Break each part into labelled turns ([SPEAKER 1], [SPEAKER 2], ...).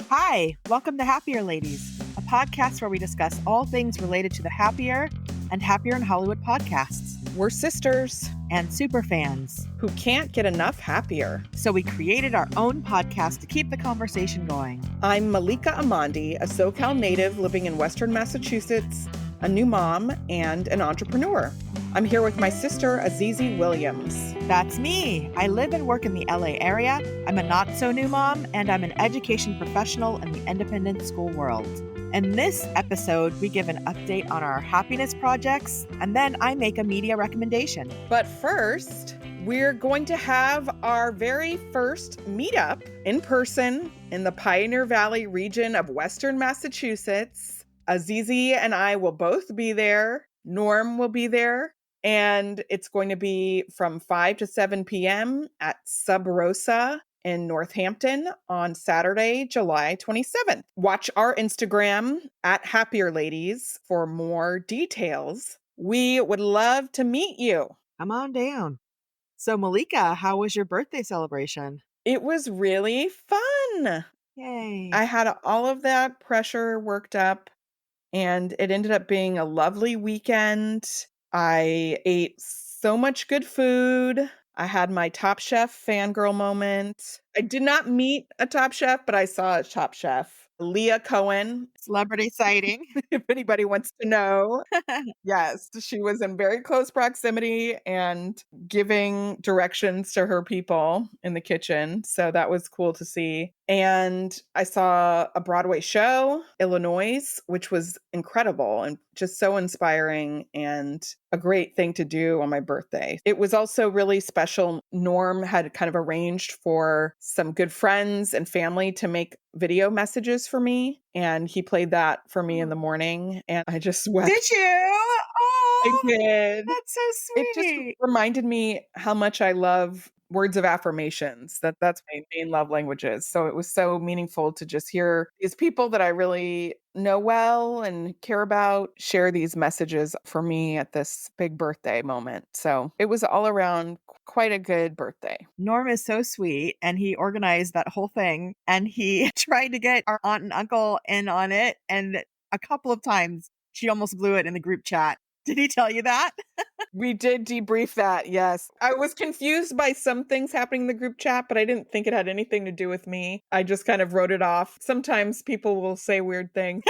[SPEAKER 1] Hi, welcome to Happier Ladies, a podcast where we discuss all things related to the Happier and Happier in Hollywood podcasts.
[SPEAKER 2] We're sisters
[SPEAKER 1] And super fans.
[SPEAKER 2] who can't get enough happier.
[SPEAKER 1] So we created our own podcast to keep the conversation going.
[SPEAKER 2] I'm Malika Amandi, a SoCal native living in Western Massachusetts, a new mom, and an entrepreneur. I'm here with my sister, Azizi Williams.
[SPEAKER 1] That's me. I live and work in the LA area. I'm a not-so-new mom, and I'm an education professional in the independent school world. In this episode, we give an update on our happiness projects, and then I make a media recommendation.
[SPEAKER 2] But first, we're going to have our very first meetup in person in the Pioneer Valley region of Western Massachusetts. Azizi and I will both be there. Norm will be there. And it's going to be from 5 to 7 p.m. at Sub Rosa in Northampton on Saturday, July 27th. Watch our Instagram at happierladies for more details. We would love to meet you.
[SPEAKER 1] Come on down. So Malika, how was your birthday celebration?
[SPEAKER 2] It was really fun.
[SPEAKER 1] Yay.
[SPEAKER 2] I had all of that pressure worked up, and it ended up being a lovely weekend. I ate so much good food. I had my Top Chef fangirl moment. I did not meet a Top Chef, but I saw a Top Chef. Leah Cohen,
[SPEAKER 1] Celebrity sighting.
[SPEAKER 2] if anybody wants to know. Yes, she was in very close proximity and giving directions to her people in the kitchen. So that was cool to see. And I saw a Broadway show, Illinois, which was incredible and just so inspiring and a great thing to do on my birthday. It was also really special. Norm had kind of arranged for some good friends and family to make video messages for me. And he played that for me in the morning. And I just wept.
[SPEAKER 1] Did you? Oh,
[SPEAKER 2] I did.
[SPEAKER 1] that's so
[SPEAKER 2] It just
[SPEAKER 1] sweet.
[SPEAKER 2] reminded me how much I love words of affirmations. That's my main love languages. So it was so meaningful to just hear these people that I really know well and care about share these messages for me at this big birthday moment. So it was all around quite a good birthday.
[SPEAKER 1] Norm is so sweet, and he organized that whole thing, and he tried to get our aunt and uncle in on it, and a couple of times she almost blew it in the group chat. Did he tell you that?
[SPEAKER 2] We did debrief that, yes. I was confused by some things happening in the group chat, but I didn't think it had anything to do with me. I just kind of wrote it off. Sometimes people will say weird things.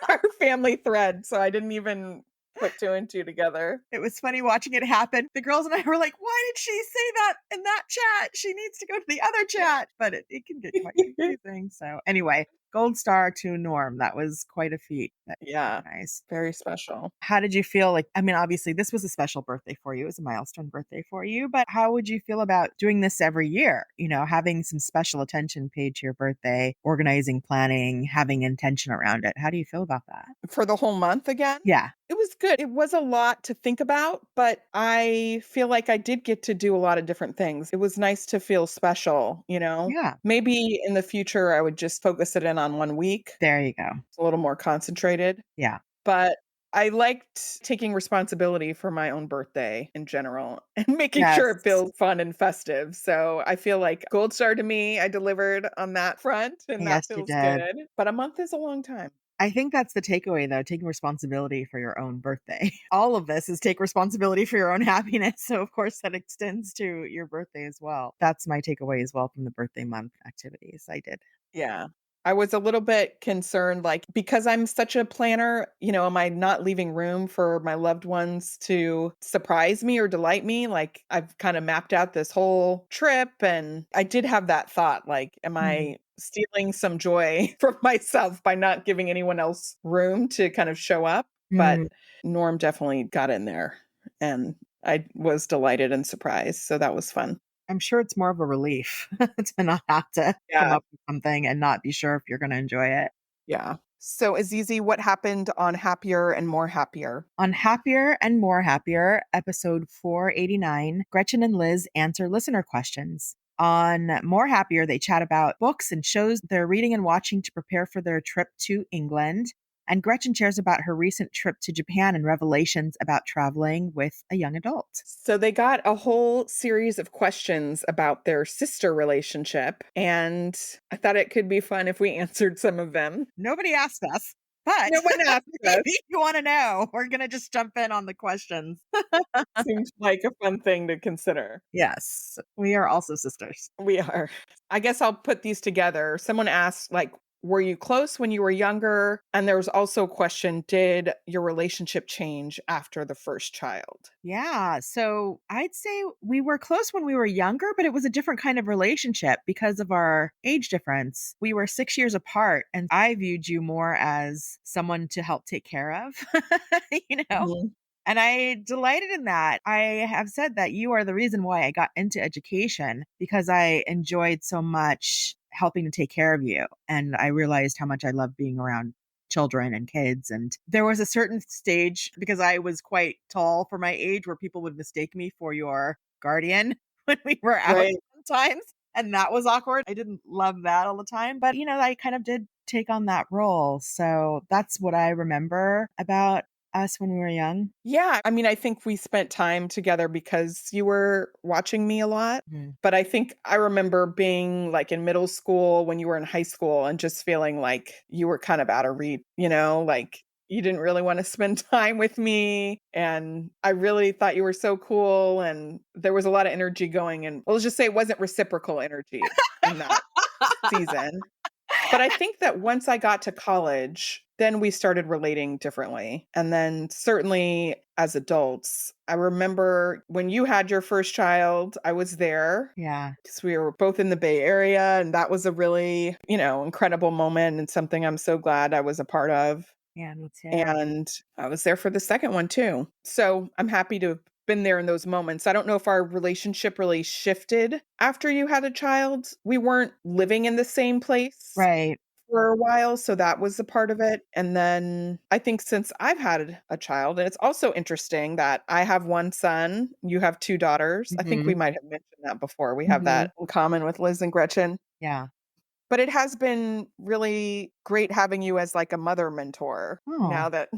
[SPEAKER 2] Our family thread, so I didn't even put two and two together.
[SPEAKER 1] It was funny watching it happen. The girls and I were like, why did she say that in that chat? She needs to go to the other chat. But it can get quite confusing. So anyway, gold star to Norm. That was quite a feat. That was
[SPEAKER 2] Yeah.
[SPEAKER 1] nice.
[SPEAKER 2] Very special.
[SPEAKER 1] How did you feel? Like, I mean, obviously this was a special birthday for you. It was a milestone birthday for you, but how would you feel about doing this every year? You know, having some special attention paid to your birthday, organizing, planning, having intention around it. How do you feel about that?
[SPEAKER 2] For the whole month again?
[SPEAKER 1] Yeah.
[SPEAKER 2] It was good. It was a lot to think about, but I feel like I did get to do a lot of different things. It was nice to feel special, you know?
[SPEAKER 1] Yeah.
[SPEAKER 2] Maybe in the future, I would just focus it in on 1 week.
[SPEAKER 1] There you go.
[SPEAKER 2] It's a little more concentrated.
[SPEAKER 1] Yeah.
[SPEAKER 2] But I liked taking responsibility for my own birthday in general and making sure it
[SPEAKER 1] Yes.
[SPEAKER 2] feels fun and festive. So I feel like gold star to me. I delivered on that front, and
[SPEAKER 1] Yes,
[SPEAKER 2] that
[SPEAKER 1] you
[SPEAKER 2] feels
[SPEAKER 1] did.
[SPEAKER 2] good. But a month is a long time.
[SPEAKER 1] I think that's the takeaway, though, taking responsibility for your own birthday. All of this is take responsibility for your own happiness. So, of course, that extends to your birthday as well. That's my takeaway as well from the birthday month activities I did.
[SPEAKER 2] Yeah. I was a little bit concerned, like, because I'm such a planner, you know, am I not leaving room for my loved ones to surprise me or delight me? Like, I've kind of mapped out this whole trip, and I did have that thought, like, am I stealing some joy from myself by not giving anyone else room to kind of show up? But Norm definitely got in there, and I was delighted and surprised. So that was fun.
[SPEAKER 1] I'm sure it's more of a relief to not have to come
[SPEAKER 2] Yeah.
[SPEAKER 1] up with something and not be sure if you're going to enjoy it.
[SPEAKER 2] Yeah. So Azizi, what happened on Happier and More Happier?
[SPEAKER 1] On Happier and More Happier, episode 489, Gretchen and Liz answer listener questions. On More Happier, they chat about books and shows they're reading and watching to prepare for their trip to England. And Gretchen shares about her recent trip to Japan and revelations about traveling with a young adult.
[SPEAKER 2] So they got a whole series of questions about their sister relationship, and I thought it could be fun if we answered some of them.
[SPEAKER 1] Nobody asked us, but
[SPEAKER 2] No one asked us.
[SPEAKER 1] maybe you want to know. We're going to just jump in on the questions.
[SPEAKER 2] Seems like a fun thing to consider.
[SPEAKER 1] Yes, we are also sisters.
[SPEAKER 2] We are. I guess I'll put these together. Someone asked, like, were you close when you were younger? And there was also a question, did your relationship change after the first child?
[SPEAKER 1] Yeah. So I'd say we were close when we were younger, but it was a different kind of relationship because of our age difference. We were 6 years apart, and I viewed you more as someone to help take care of, you know?
[SPEAKER 2] Mhm.
[SPEAKER 1] And I delighted in that. I have said that you are the reason why I got into education because I enjoyed so much helping to take care of you. And I realized how much I love being around children and kids. And there was a certain stage because I was quite tall for my age where people would mistake me for your guardian when we were out
[SPEAKER 2] Right.
[SPEAKER 1] sometimes. And that was awkward. I didn't love that all the time, but I kind of did take on that role. So that's what I remember about us when we were young?
[SPEAKER 2] Yeah, I mean, I think we spent time together because you were watching me a lot,
[SPEAKER 1] Mhm.
[SPEAKER 2] but I think I remember being, like, in middle school when you were in high school and just feeling like you were kind of out of reach, like, you didn't really wanna spend time with me, and I really thought you were so cool, and there was a lot of energy going, and well, let's just say it wasn't reciprocal energy in that season. But I think that once I got to college, then we started relating differently. And then certainly as adults, I remember when you had your first child, I was there
[SPEAKER 1] Yeah.
[SPEAKER 2] because we were both in the Bay Area. And that was a really, incredible moment and something I'm so glad I was a part of.
[SPEAKER 1] Yeah, me too.
[SPEAKER 2] And I was there for the second one too. So I'm happy to have been there in those moments. I don't know if our relationship really shifted after you had a child. We weren't living in the same place
[SPEAKER 1] Right.
[SPEAKER 2] for a while, so that was a part of it, and then I think since I've had a child, and it's also interesting that I have 1 son, you have 2 daughters. I think we
[SPEAKER 1] Mhm.
[SPEAKER 2] might have mentioned that before. We have
[SPEAKER 1] Mhm.
[SPEAKER 2] that in common with Liz and Gretchen.
[SPEAKER 1] Yeah.
[SPEAKER 2] But it has been really great having you as, like, a mother mentor
[SPEAKER 1] Oh,
[SPEAKER 2] now that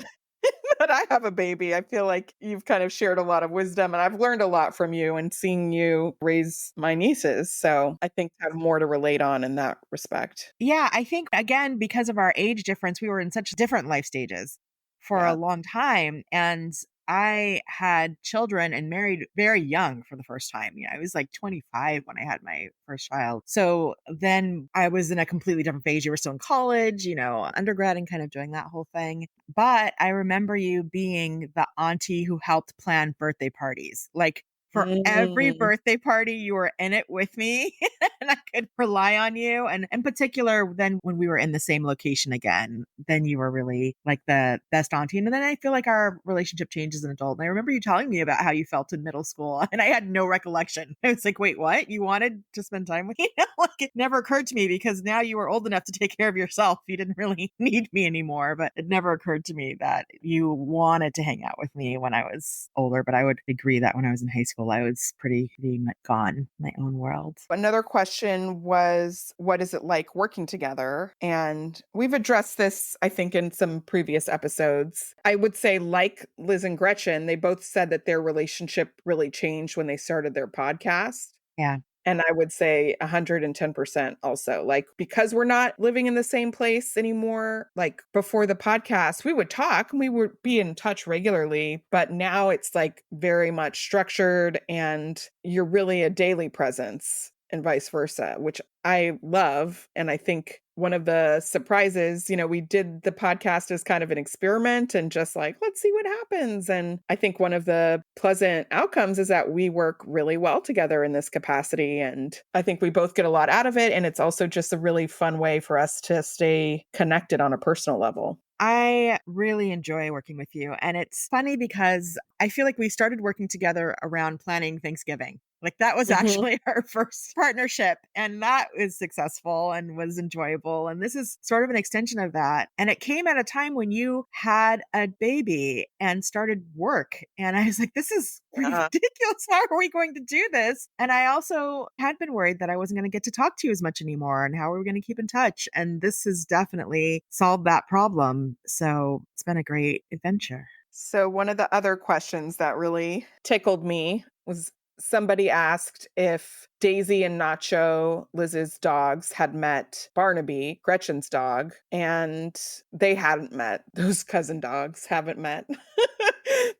[SPEAKER 2] that I have a baby. I feel like you've kind of shared a lot of wisdom, and I've learned a lot from you and seeing you raise my nieces, so I think I have more to relate on in that respect.
[SPEAKER 1] yeah, I think again, because of our age difference, we were in such different life stages for a
[SPEAKER 2] Yeah.
[SPEAKER 1] long time. And I had children and married very young for the first time. I was like 25 when I had my first child. So then I was in a completely different phase. You were still in college, undergrad and kind of doing that whole thing. But I remember you being the auntie who helped plan birthday parties. Like for every
[SPEAKER 2] Mm.
[SPEAKER 1] birthday party, you were in it with me and I could rely on you. And in particular, then when we were in the same location again, then you were really like the best auntie. And then I feel like our relationship changed as an adult. And I remember you telling me about how you felt in middle school, and I had no recollection. I was like, wait, what? You wanted to spend time with me? Like it never occurred to me because now you were old enough to take care of yourself. You didn't really need me anymore. But it never occurred to me that you wanted to hang out with me when I was older. But I would agree that when I was in high school, I was pretty much gone in my own world.
[SPEAKER 2] Another question was, what is it like working together? And we've addressed this, I think, in some previous episodes. I would say, like Liz and Gretchen, they both said that their relationship really changed when they started their podcast.
[SPEAKER 1] Yeah.
[SPEAKER 2] And I would say 110% also. Like, because we're not living in the same place anymore, like before the podcast, we would talk and we would be in touch regularly. But now it's like very much structured and you're really a daily presence and vice versa, which I love. And I think one of the surprises, we did the podcast as kind of an experiment and just like, let's see what happens. And I think one of the pleasant outcomes is that we work really well together in this capacity. And I think we both get a lot out of it. And it's also just a really fun way for us to stay connected on a personal level.
[SPEAKER 1] I really enjoy working with you. And it's funny because I feel like we started working together around planning Thanksgiving. Like, that was
[SPEAKER 2] Mhm.
[SPEAKER 1] actually our first partnership, and that was successful and was enjoyable, and this is sort of an extension of that, and it came at a time when you had a baby and started work, and I was like, "This is
[SPEAKER 2] Yeah.
[SPEAKER 1] ridiculous. How are we going to do this?" And I also had been worried that I wasn't gonna get to talk to you as much anymore, and how are we gonna keep in touch, and this has definitely solved that problem, so it's been a great adventure.
[SPEAKER 2] So one of the other questions that really tickled me was somebody asked if Daisy and Nacho, Liz's dogs, had met Barnaby, Gretchen's dog, and they hadn't met. Those cousin dogs haven't met.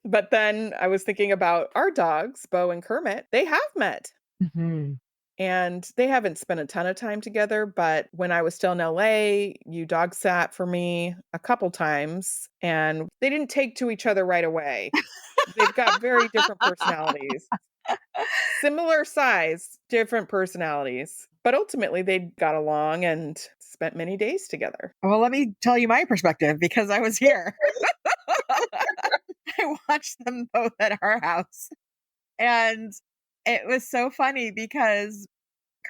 [SPEAKER 2] But then I was thinking about our dogs, Bo and Kermit. They have met.
[SPEAKER 1] Mhm.
[SPEAKER 2] And they haven't spent a ton of time together, but when I was still in LA, you dog sat for me a couple times, and they didn't take to each other right away. They've got very different personalities. Similar size, different personalities, but ultimately they got along and spent many days together.
[SPEAKER 1] Well, let me tell you my perspective because I was here. I watched them both at our house, and it was so funny because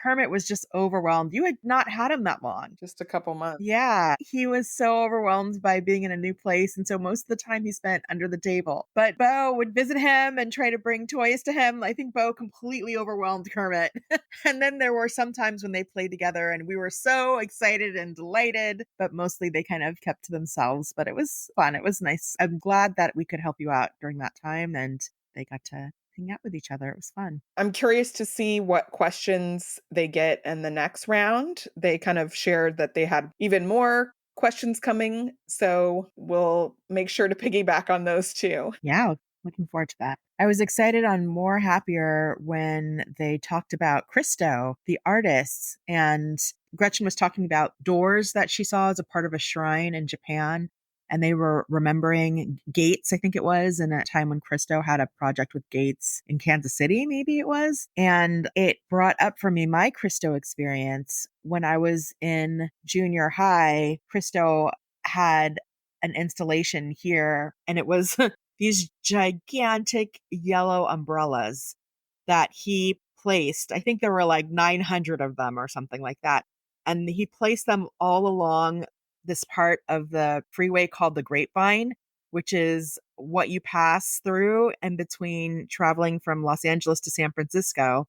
[SPEAKER 1] Kermit was just overwhelmed. You had not had him that long.
[SPEAKER 2] Just a couple months.
[SPEAKER 1] Yeah, he was so overwhelmed by being in a new place, and so most of the time he spent under the table. But Bo would visit him and try to bring toys to him. I think Bo completely overwhelmed Kermit. And then there were some times when they played together and we were so excited and delighted, but mostly they kind of kept to themselves. But it was fun. It was nice. I'm glad that we could help you out during that time and they got to hang out with each other. It was fun.
[SPEAKER 2] I'm curious to see what questions they get in the next round. They kind of shared that they had even more questions coming, so we'll make sure to piggyback on those too.
[SPEAKER 1] Yeah, looking forward to that. I was excited on More Happier when they talked about Christo, the artist, and Gretchen was talking about doors that she saw as a part of a shrine in Japan. And they were remembering Gates, I think it was, in a time when Christo had a project with Gates in Kansas City, maybe it was. And it brought up for me my Christo experience when I was in junior high. Christo had an installation here, and it was these gigantic yellow umbrellas that he placed. I think there were like 900 of them or something like that. And he placed them all along this part of the freeway called the Grapevine, which is what you pass through in between traveling from Los Angeles to San Francisco.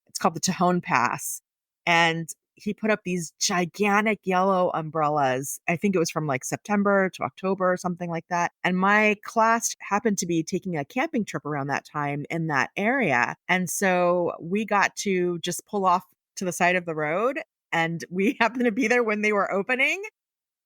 [SPEAKER 1] It's called the Tejon Pass. And he put up these gigantic yellow umbrellas. I think it was from like September to October or something like that. And my class happened to be taking a camping trip around that time in that area. And so we got to just pull off to the side of the road and we happened to be there when they were opening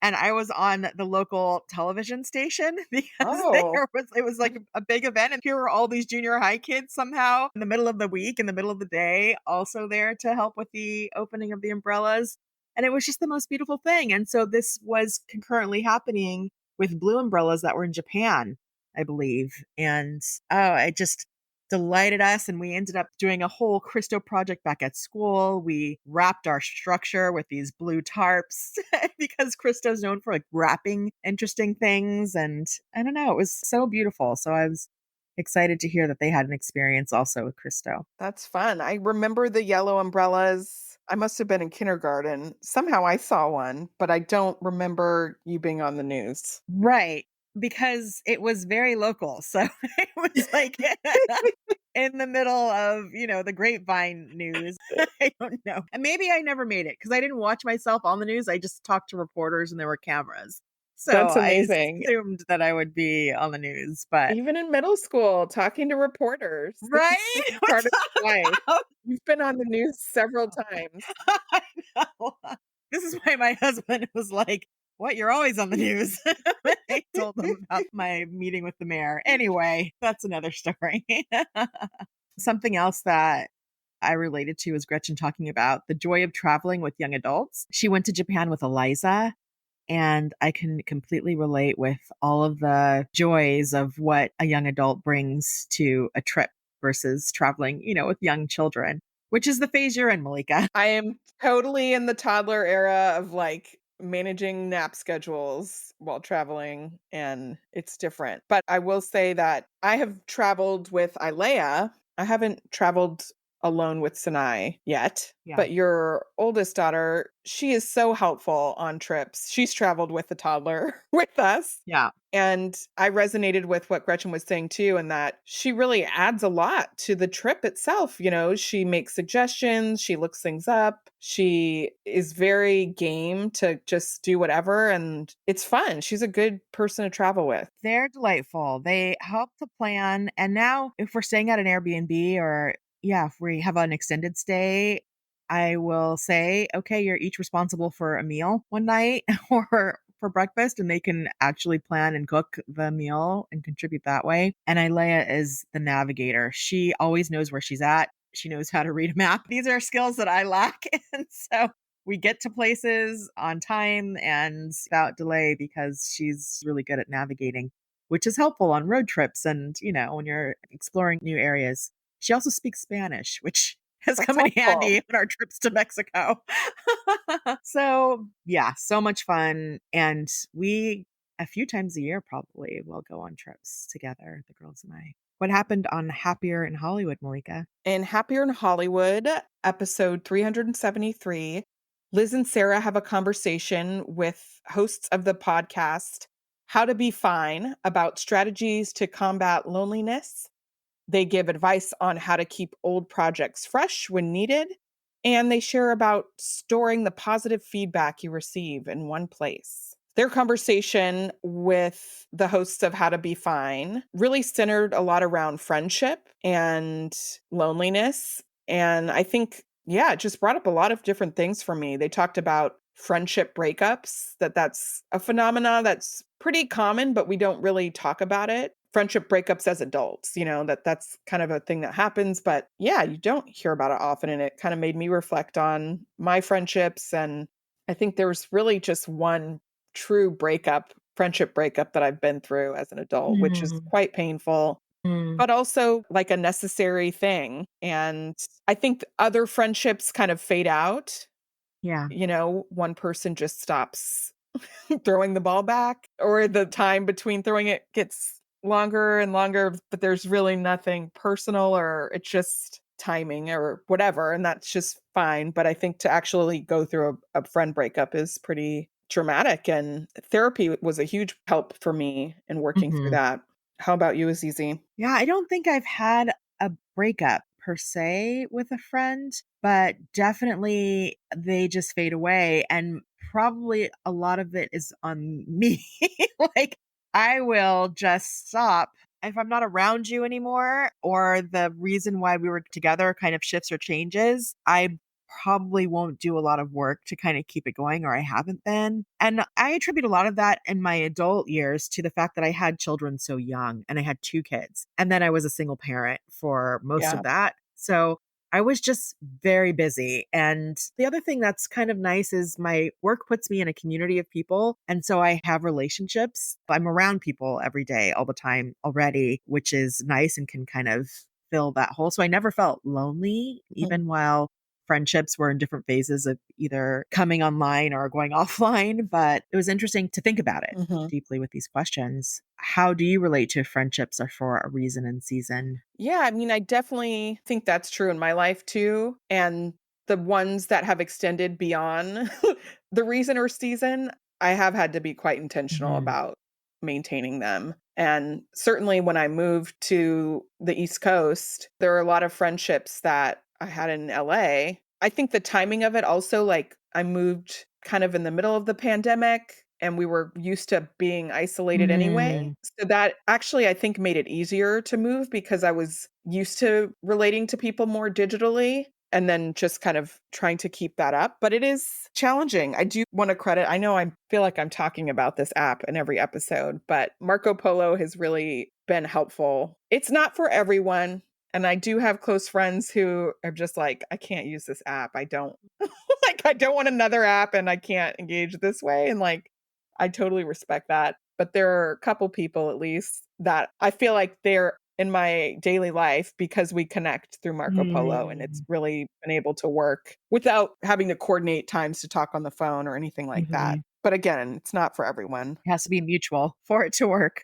[SPEAKER 1] and I was on the local television station because
[SPEAKER 2] Oh,
[SPEAKER 1] it was like a big event, and here were all these junior high kids somehow in the middle of the week, in the middle of the day, also there to help with the opening of the umbrellas, and it was just the most beautiful thing, and so this was concurrently happening with blue umbrellas that were in Japan, I believe, and, oh, it just delighted us, and we ended up doing a whole Christo project back at school. We wrapped our structure with these blue tarps because Christo's known for like wrapping interesting things. And I don't know, it was so beautiful. So I was excited to hear that they had an experience also with Christo.
[SPEAKER 2] that's fun. I remember the yellow umbrellas. I must have been in kindergarten. Somehow I saw one, but I don't remember you being on the news.
[SPEAKER 1] Right. Because it was very local. So it was like in the middle of, the grapevine news. I don't know. And maybe I never made it because I didn't watch myself on the news. I just talked to reporters and there were cameras. So
[SPEAKER 2] That's
[SPEAKER 1] I
[SPEAKER 2] amazing.
[SPEAKER 1] assumed that I would be on the news, but
[SPEAKER 2] Even in middle school, talking to reporters. This is
[SPEAKER 1] right?
[SPEAKER 2] just part
[SPEAKER 1] What's
[SPEAKER 2] of life.
[SPEAKER 1] up?
[SPEAKER 2] You've been on the news several times.
[SPEAKER 1] I know. This is why my husband was like, "What? You're always on the news." When I told him about my meeting with the mayor. Anyway, that's another story. Something else that I related to is Gretchen talking about the joy of traveling with young adults. She went to Japan with Eliza, and I can completely relate with all of the joys of what a young adult brings to a trip versus traveling, with young children, which is the phase you're in, Malika.
[SPEAKER 2] I am totally in the toddler era of like managing nap schedules while traveling, and it's different. But I will say that I have traveled with Ilea. I haven't traveled alone with Sinai yet.
[SPEAKER 1] Yeah.
[SPEAKER 2] But your oldest daughter, she is so helpful on trips. She's traveled with the toddler with us.
[SPEAKER 1] Yeah.
[SPEAKER 2] And I resonated with what Gretchen was saying too, and that she really adds a lot to the trip itself. She makes suggestions, she looks things up, she is very game to just do whatever. And it's fun. She's a good person to travel with.
[SPEAKER 1] They're delightful. They help to plan. And now, if we're staying at an Airbnb or, yeah, if we have an extended stay, I will say, okay, you're each responsible for a meal one night or for breakfast, and they can actually plan and cook the meal and contribute that way. And Ilea is the navigator. She always knows where she's at. She knows how to read a map. These are skills that I lack. And so we get to places on time and without delay because she's really good at navigating, which is helpful on road trips and, when you're exploring new areas. She also speaks Spanish, which has
[SPEAKER 2] That's
[SPEAKER 1] come in
[SPEAKER 2] helpful.
[SPEAKER 1] handy on our trips to Mexico. So, yeah, so much fun. And we, a few times a year, probably will go on trips together, the girls and I. What happened on Happier in Hollywood, Malika?
[SPEAKER 2] In Happier in Hollywood, episode 373, Liz and Sarah have a conversation with hosts of the podcast, How to Be Fine, about strategies to combat loneliness. They give advice on how to keep old projects fresh when needed, and they share about storing the positive feedback you receive in one place. Their conversation with the hosts of How to Be Fine really centered a lot around friendship and loneliness. And I think, yeah, it just brought up a lot of different things for me. They talked about friendship breakups, that's a phenomena that's pretty common, but we don't really talk about it. Friendship breakups as adults, that's kind of a thing that happens. But yeah, you don't hear about it often. And it kind of made me reflect on my friendships. And I think there was really just one true friendship breakup that I've been through as an adult, which is
[SPEAKER 1] Mm,
[SPEAKER 2] quite painful,
[SPEAKER 1] mm,
[SPEAKER 2] but also like a necessary thing. And I think other friendships kind of fade out.
[SPEAKER 1] yeah.
[SPEAKER 2] One person just stops throwing the ball back, or the time between throwing it gets longer and longer, but there's really nothing personal, or it's just timing or whatever. And that's just fine. But I think to actually go through a friend breakup is pretty traumatic. And therapy was a huge help for me in working through
[SPEAKER 1] Mhm.
[SPEAKER 2] that. How about you, Azizi?
[SPEAKER 1] Yeah, I don't think I've had a breakup per se with a friend, but definitely they just fade away. And probably a lot of it is on me. Like, I will just stop if I'm not around you anymore, or the reason why we were together kind of shifts or changes. I probably won't do a lot of work to kind of keep it going, or I haven't been. And I attribute a lot of that in my adult years to the fact that I had children so young and I had two kids. And then I was a single parent for most
[SPEAKER 2] Yeah.
[SPEAKER 1] of that. So I was just very busy. And the other thing that's kind of nice is my work puts me in a community of people. And so I have relationships. I'm around people every day, all the time already, which is nice and can kind of fill that hole. So I never felt lonely,
[SPEAKER 2] Mhm.
[SPEAKER 1] even while friendships were in different phases of either coming online or going offline. But it was interesting to think about it
[SPEAKER 2] Mhm.
[SPEAKER 1] deeply with these questions. How do you relate to friendships are for a reason and season?
[SPEAKER 2] Yeah, I mean, I definitely think that's true in my life too. And the ones that have extended beyond the reason or season, I have had to be quite intentional
[SPEAKER 1] Mhm.
[SPEAKER 2] about maintaining them. And certainly when I moved to the East Coast, there are a lot of friendships that I had in LA. I think the timing of it also, like, I moved kind of in the middle of the pandemic and we were used to being isolated anyway.
[SPEAKER 1] Mm.
[SPEAKER 2] So that actually, I think, made it easier to move because I was used to relating to people more digitally and then just kind of trying to keep that up. But it is challenging. I do want to credit, I know I feel like I'm talking about this app in every episode, but Marco Polo has really been helpful. It's not for everyone. And I do have close friends who are just like, I can't use this app. I don't like, I don't want another app and I can't engage this way. And like, I totally respect that. But there are a couple people at least that I feel like they're in my daily life because we connect through Marco Polo and it's
[SPEAKER 1] Mm.
[SPEAKER 2] really been able to work without having to coordinate times to talk on the phone or anything like that.
[SPEAKER 1] Mhm.
[SPEAKER 2] But again, it's not for everyone.
[SPEAKER 1] It has to be mutual for it to work.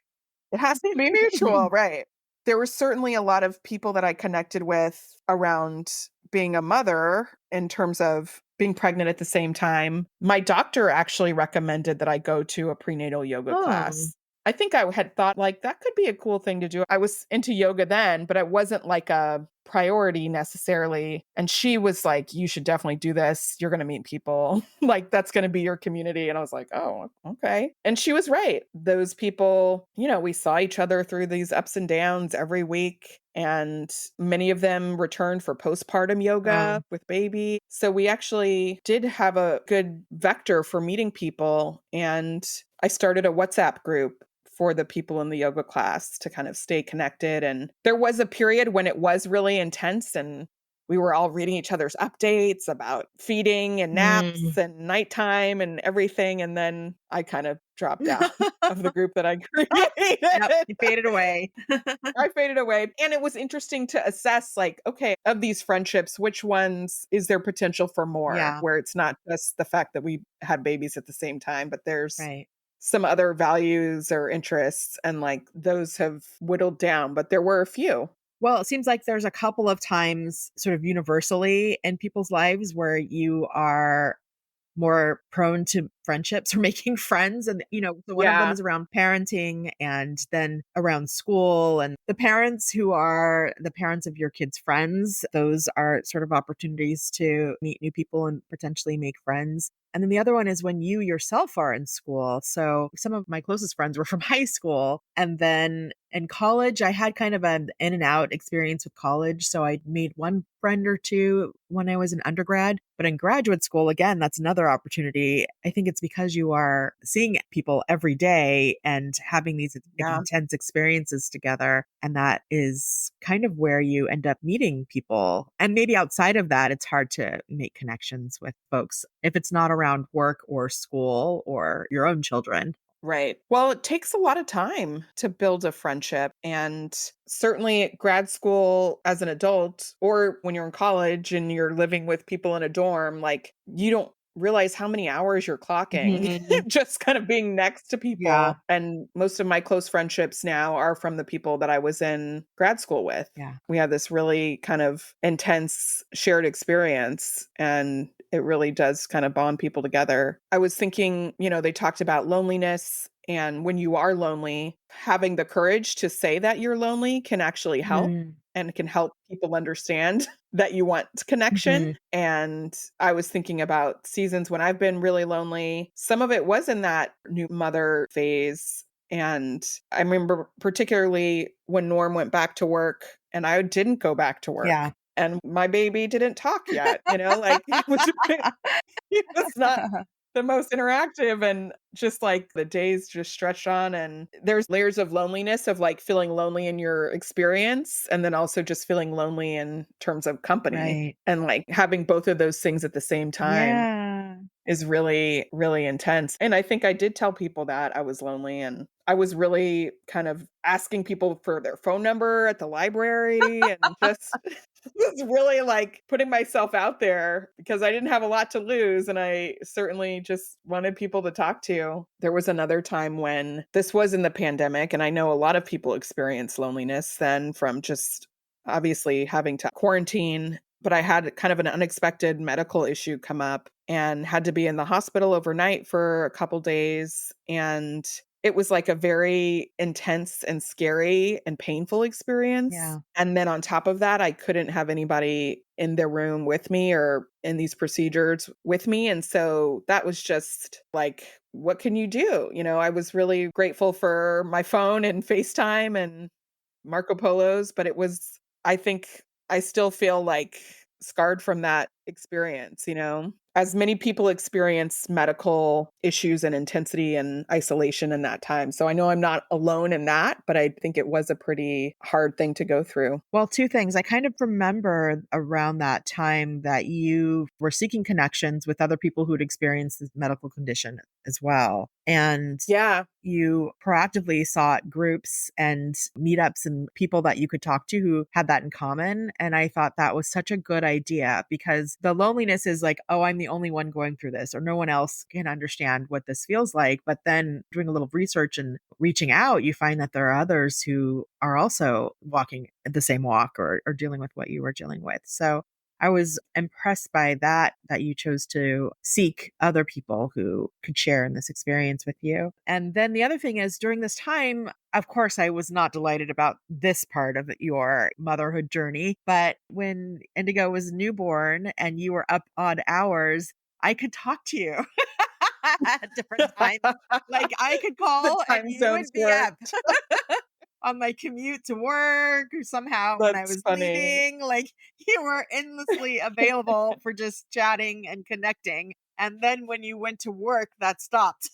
[SPEAKER 2] It has to be mutual, right? there were certainly a lot of people that I connected with around being a mother in terms of being pregnant at the same time. My doctor actually recommended that I go to a prenatal yoga
[SPEAKER 1] Oh,
[SPEAKER 2] class. I think I had thought like that could be a cool thing to do. I was into yoga then, but it wasn't like a priority necessarily. And she was like, you should definitely do this. You're going to meet people. Like, that's going to be your community. And I was like, oh, okay. And she was right. Those people, we saw each other through these ups and downs every week. And many of them returned for postpartum yoga
[SPEAKER 1] wow.
[SPEAKER 2] with baby. So we actually did have a good vector for meeting people. And I started a WhatsApp group for the people in the yoga class to kind of stay connected. And there was a period when it was really intense and we were all reading each other's updates about feeding and naps
[SPEAKER 1] Mm.
[SPEAKER 2] and nighttime and everything. And then I kind of dropped out of the group that I
[SPEAKER 1] Yep,
[SPEAKER 2] created.
[SPEAKER 1] you faded away.
[SPEAKER 2] I faded away. And it was interesting to assess, like, okay, of these friendships, which ones is there potential for more,
[SPEAKER 1] Yeah,
[SPEAKER 2] where it's not just the fact that we had babies at the same time, but there's
[SPEAKER 1] right.
[SPEAKER 2] some other values or interests. And like those have whittled down, but there were a few.
[SPEAKER 1] Well, it seems like there's a couple of times sort of universally in people's lives where you are more prone to friendships or making friends. And, so one of them
[SPEAKER 2] Yeah.
[SPEAKER 1] is around parenting and then around school. And the parents who are the parents of your kids' friends, those are sort of opportunities to meet new people and potentially make friends. And then the other one is when you yourself are in school. So some of my closest friends were from high school. And then in college, I had kind of an in and out experience with college. So I made one friend or two when I was an undergrad. But in graduate school, again, that's another opportunity. I think it's because you are seeing people every day and having these
[SPEAKER 2] Yeah.
[SPEAKER 1] intense experiences together. And that is kind of where you end up meeting people. And maybe outside of that, it's hard to make connections with folks if it's not around work or school or your own children.
[SPEAKER 2] Right. Well, it takes a lot of time to build a friendship. And certainly at grad school as an adult, or when you're in college and you're living with people in a dorm, like you don't realize how many hours you're clocking
[SPEAKER 1] Mhm.
[SPEAKER 2] just kind of being next to
[SPEAKER 1] Yeah.
[SPEAKER 2] people. And most of my close friendships now are from the people that I was in grad school with.
[SPEAKER 1] Yeah.
[SPEAKER 2] We had this really kind of intense shared experience. And it really does kind of bond people together. I was thinking, they talked about loneliness. And when you are lonely, having the courage to say that you're lonely can actually help
[SPEAKER 1] Mm.
[SPEAKER 2] and can help people understand that you want connection.
[SPEAKER 1] Mhm.
[SPEAKER 2] And I was thinking about seasons when I've been really lonely. Some of it was in that new mother phase. And I remember particularly when Norm went back to work and I didn't go back to work
[SPEAKER 1] Yeah.
[SPEAKER 2] and my baby didn't talk yet, like it was a bit, he was not the most interactive and just like the days just stretched on and there's layers of loneliness of like feeling lonely in your experience and then also just feeling lonely in terms of company
[SPEAKER 1] Right.
[SPEAKER 2] and like having both of those things at the same time
[SPEAKER 1] Yeah.
[SPEAKER 2] is really, really intense. And I think I did tell people that I was lonely and I was really kind of asking people for their phone number at the library and just was really like putting myself out there because I didn't have a lot to lose and I certainly just wanted people to talk to. There was another time when this was in the pandemic and I know a lot of people experience loneliness then from just obviously having to quarantine, but I had kind of an unexpected medical issue come up and had to be in the hospital overnight for a couple days. And it was like a very intense and scary and painful experience.
[SPEAKER 1] Yeah.
[SPEAKER 2] And then on top of that, I couldn't have anybody in their room with me or in these procedures with me. And so that was just like, what can you do? I was really grateful for my phone and FaceTime and Marco Polos, but it was I think I still feel, like, scarred from that experience. As many people experience medical issues and intensity and isolation in that time, so I know I'm not alone in that, but I think it was a pretty hard thing to go through.
[SPEAKER 1] Well, two things. I kind of remember around that time that you were seeking connections with other people who'd experienced this medical condition as well. And
[SPEAKER 2] Yeah.
[SPEAKER 1] you proactively sought groups and meetups and people that you could talk to who had that in common. And I thought that was such a good idea because the loneliness is like, oh, I'm the only one going through this, or no one else can understand what this feels like. But then doing a little research and reaching out, you find that there are others who are also walking the same walk or dealing with what you were dealing with. So I was impressed by that you chose to seek other people who could share in this experience with you. And then the other thing is during this time, of course, I was not delighted about this part of your motherhood journey. But when Indigo was newborn and you were up odd hours, I could talk to you at different times. Like I could
[SPEAKER 2] The
[SPEAKER 1] call and
[SPEAKER 2] time
[SPEAKER 1] you would
[SPEAKER 2] zones
[SPEAKER 1] be up
[SPEAKER 2] worked.
[SPEAKER 1] on my commute to work or somehow when I
[SPEAKER 2] That's
[SPEAKER 1] was
[SPEAKER 2] funny.
[SPEAKER 1] leaving. Like you were endlessly available for just chatting and connecting. And then when you went to work, that stopped.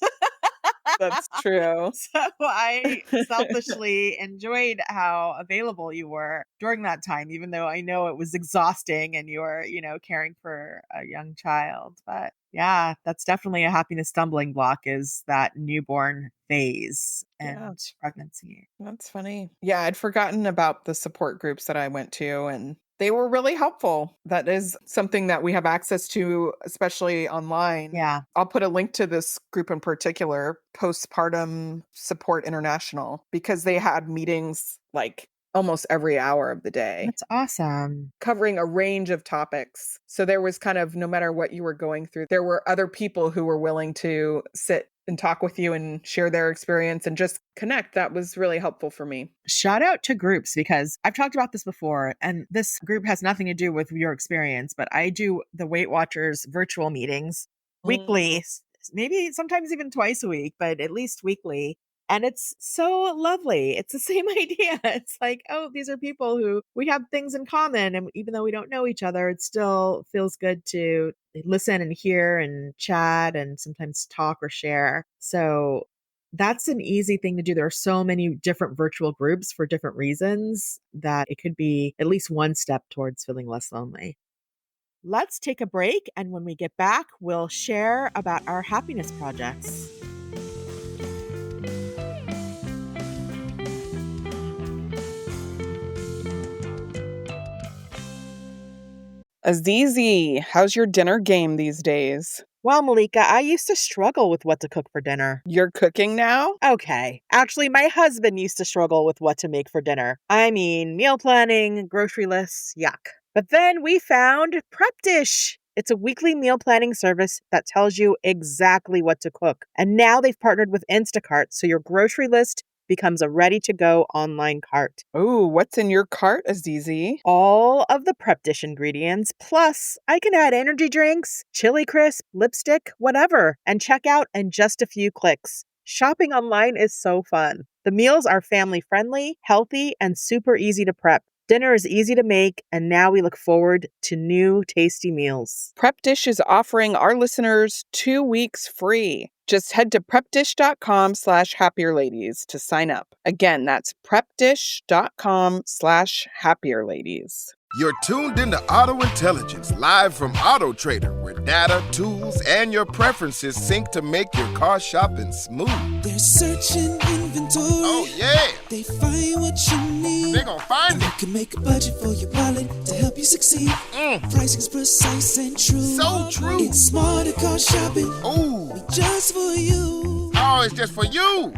[SPEAKER 2] That's true.
[SPEAKER 1] So I selfishly enjoyed how available you were during that time, even though I know it was exhausting and you were, caring for a young child. But yeah, that's definitely a happiness stumbling block is that newborn phase
[SPEAKER 2] Yeah.
[SPEAKER 1] and pregnancy.
[SPEAKER 2] That's funny. Yeah, I'd forgotten about the support groups that I went to, and they were really helpful. That is something that we have access to, especially online.
[SPEAKER 1] Yeah,
[SPEAKER 2] I'll put a link to this group in particular, Postpartum Support International, because they had meetings like almost every hour of the day,
[SPEAKER 1] that's awesome.
[SPEAKER 2] covering a range of topics. So there was kind of no matter what you were going through, there were other people who were willing to sit and talk with you and share their experience and just connect. That was really helpful for me.
[SPEAKER 1] Shout out to groups because I've talked about this before, and this group has nothing to do with your experience, but I do the Weight Watchers virtual meetings weekly,
[SPEAKER 2] Mm.
[SPEAKER 1] maybe sometimes even twice a week, but at least weekly. And it's so lovely. It's the same idea. It's like, oh, these are people who we have things in common. And even though we don't know each other, it still feels good to listen and hear and chat and sometimes talk or share. So that's an easy thing to do. There are so many different virtual groups for different reasons that it could be at least one step towards feeling less lonely. Let's take a break. And when we get back, we'll share about our happiness projects.
[SPEAKER 2] Azizi, how's your dinner game these days?
[SPEAKER 1] Well, Malika, I used to struggle with what to cook for dinner.
[SPEAKER 2] You're cooking now?
[SPEAKER 1] Okay. Actually, my husband used to struggle with what to make for dinner. I mean, meal planning, grocery lists, yuck. But then we found Prep Dish. It's a weekly meal planning service that tells you exactly what to cook. And now they've partnered with Instacart, so your grocery list becomes a ready to go online cart.
[SPEAKER 2] Oh, what's in your cart, Azizi?
[SPEAKER 1] All of the Prep Dish ingredients, plus I can add energy drinks, chili crisp, lipstick, whatever, and check out in just a few clicks. Shopping online is so fun. The meals are family friendly, healthy, and super easy to prep. Dinner is easy to make, and now we look forward to new tasty meals.
[SPEAKER 2] Prep Dish is offering our listeners 2 weeks free. Just head to prepdish.com/happierladies to sign up. Again, that's prepdish.com/happierladies.
[SPEAKER 3] You're tuned into Auto Intelligence, live from Auto Trader, where data, tools, and your preferences sync to make your car shopping smooth.
[SPEAKER 4] They're searching inventory.
[SPEAKER 3] Oh, yeah.
[SPEAKER 4] They find what you need.
[SPEAKER 3] They're gonna find
[SPEAKER 4] And you
[SPEAKER 3] it.
[SPEAKER 4] can make a budget for your wallet to help you succeed. Pricing's precise and true.
[SPEAKER 3] So true.
[SPEAKER 4] It's smarter car shopping.
[SPEAKER 3] Ooh.
[SPEAKER 4] Just for you.
[SPEAKER 3] Oh, it's just for you.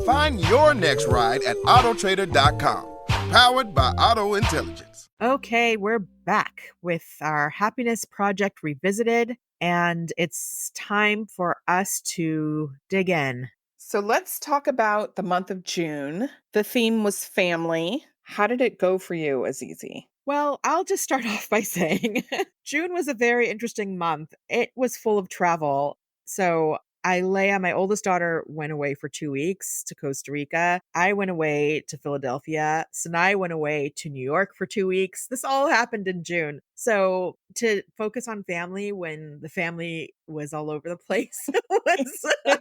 [SPEAKER 3] Find your next ride at autotrader.com. Powered by Auto Intelligence.
[SPEAKER 1] Okay, we're back with our happiness project revisited, and it's time for us to dig in.
[SPEAKER 2] So let's talk about the month of June. The theme was family. How did it go for you, Azizi?
[SPEAKER 1] Well, I'll just start off by saying June was a very interesting month. It was full of travel. So Leia, my oldest daughter, went away for 2 weeks to Costa Rica. I went away to Philadelphia. Sinai went away to New York for 2 weeks. This all happened in June. So to focus on family when the family was all over the place was a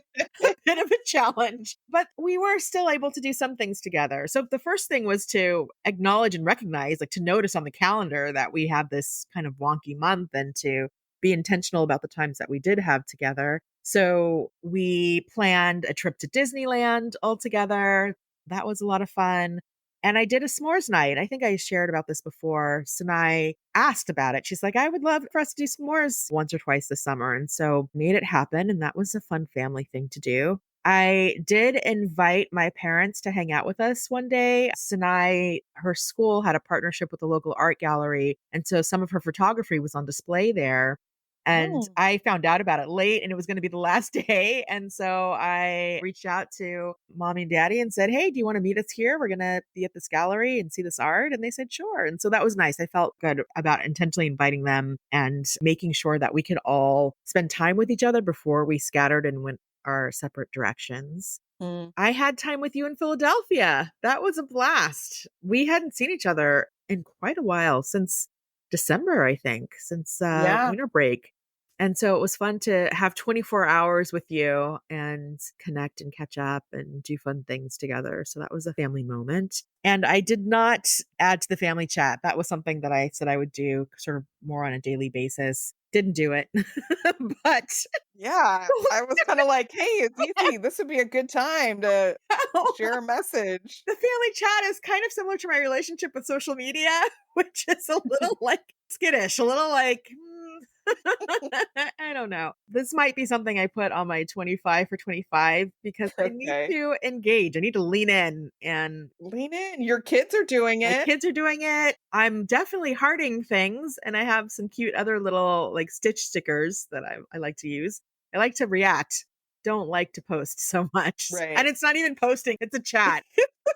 [SPEAKER 1] bit of a challenge, but we were still able to do some things together. So the first thing was to acknowledge and recognize, like to notice on the calendar that we have this kind of wonky month and to be intentional about the times that we did have together. So we planned a trip to Disneyland all together. That was a lot of fun. And I did a s'mores night. I think I shared about this before. Sinai asked about it. She's like, I would love for us to do s'mores once or twice this summer. And so made it happen. And that was a fun family thing to do. I did invite my parents to hang out with us one day. Sinai, her school had a partnership with a local art gallery. And so some of her photography was on display there. And
[SPEAKER 2] Oh.
[SPEAKER 1] I found out about it late and it was going to be the last day. And so I reached out to mommy and daddy and said, hey, do you want to meet us here? We're going to be at this gallery and see this art. And they said, sure. And so that was nice. I felt good about intentionally inviting them and making sure that we could all spend time with each other before we scattered and went our separate directions.
[SPEAKER 2] Mm.
[SPEAKER 1] I had time with you in Philadelphia. That was a blast. We hadn't seen each other in quite a while, since December, I think, since
[SPEAKER 2] Yeah.
[SPEAKER 1] winter break. And so it was fun to have 24 hours with you and connect and catch up and do fun things together. So that was a family moment. And I did not add to the family chat. That was something that I said I would do sort of more on a daily basis. Didn't do it. But
[SPEAKER 2] Yeah. I was kind of like, hey, it's easy. This would be a good time to share a message.
[SPEAKER 1] the family chat is kind of similar to my relationship with social media, which is a little like skittish, a little like, I don't know. This might be something I put on my 25 for 25 because I need
[SPEAKER 2] Okay.
[SPEAKER 1] to engage. I need to lean in, and
[SPEAKER 2] Lean in. Your kids are doing
[SPEAKER 1] my
[SPEAKER 2] it.
[SPEAKER 1] kids are doing it. I'm definitely hearting things, and I have some cute other little like stitch stickers that I like to use. I like to react, don't like to post so much.
[SPEAKER 2] Right.
[SPEAKER 1] And it's not even posting, it's a chat.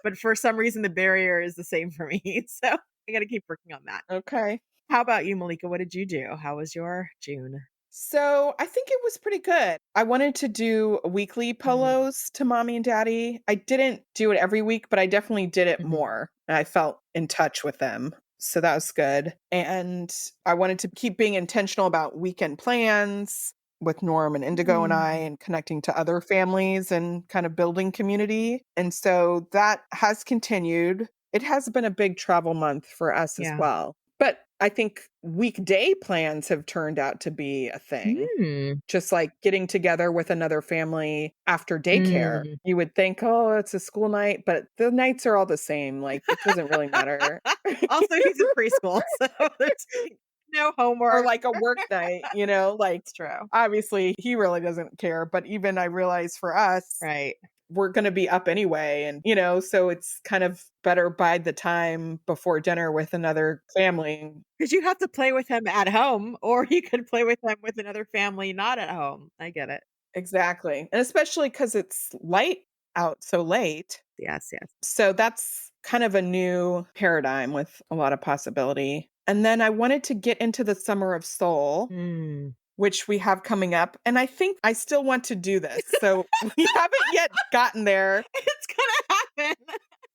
[SPEAKER 1] But for some reason, the barrier is the same for me. So I got to keep working on that.
[SPEAKER 2] Okay.
[SPEAKER 1] How about you, Malika? What did you do? How was your June?
[SPEAKER 2] So I think it was pretty good. I wanted to do weekly
[SPEAKER 1] Mm,
[SPEAKER 2] polos to mommy and daddy. I didn't do it every week, but I definitely did it
[SPEAKER 1] mhm.
[SPEAKER 2] more. And I felt in touch with them. So that was good. And I wanted to keep being intentional about weekend plans with Norm and Indigo and I,
[SPEAKER 1] Mm,
[SPEAKER 2] and connecting to other families and kind of building community. And so that has continued. It has been a big travel month for us as
[SPEAKER 1] yeah.
[SPEAKER 2] well. But I think weekday plans have turned out to be a thing.
[SPEAKER 1] Mm,
[SPEAKER 2] Just like getting together with another family after daycare.
[SPEAKER 1] mm.
[SPEAKER 2] You would think, oh, it's a school night, but the nights are all the same. Like, it doesn't really matter.
[SPEAKER 1] Also, he's in preschool, so there's no
[SPEAKER 2] Or
[SPEAKER 1] homework.
[SPEAKER 2] like a work night, like
[SPEAKER 1] It's true.
[SPEAKER 2] obviously he really doesn't care. But even I realize for us,
[SPEAKER 1] Right.
[SPEAKER 2] we're going to be up anyway. And, so it's kind of better bide the time before dinner with another family.
[SPEAKER 1] Because you have to play with him at home, or you could play with him with another family not at home. I get it.
[SPEAKER 2] Exactly. And especially because it's light out so late.
[SPEAKER 1] Yes, yes.
[SPEAKER 2] So that's kind of a new paradigm with a lot of possibility. And then I wanted to get into the Summer of Soul,
[SPEAKER 1] Mm.
[SPEAKER 2] which we have coming up. And I think I still want to do this. So we haven't yet gotten there.
[SPEAKER 1] It's gonna happen.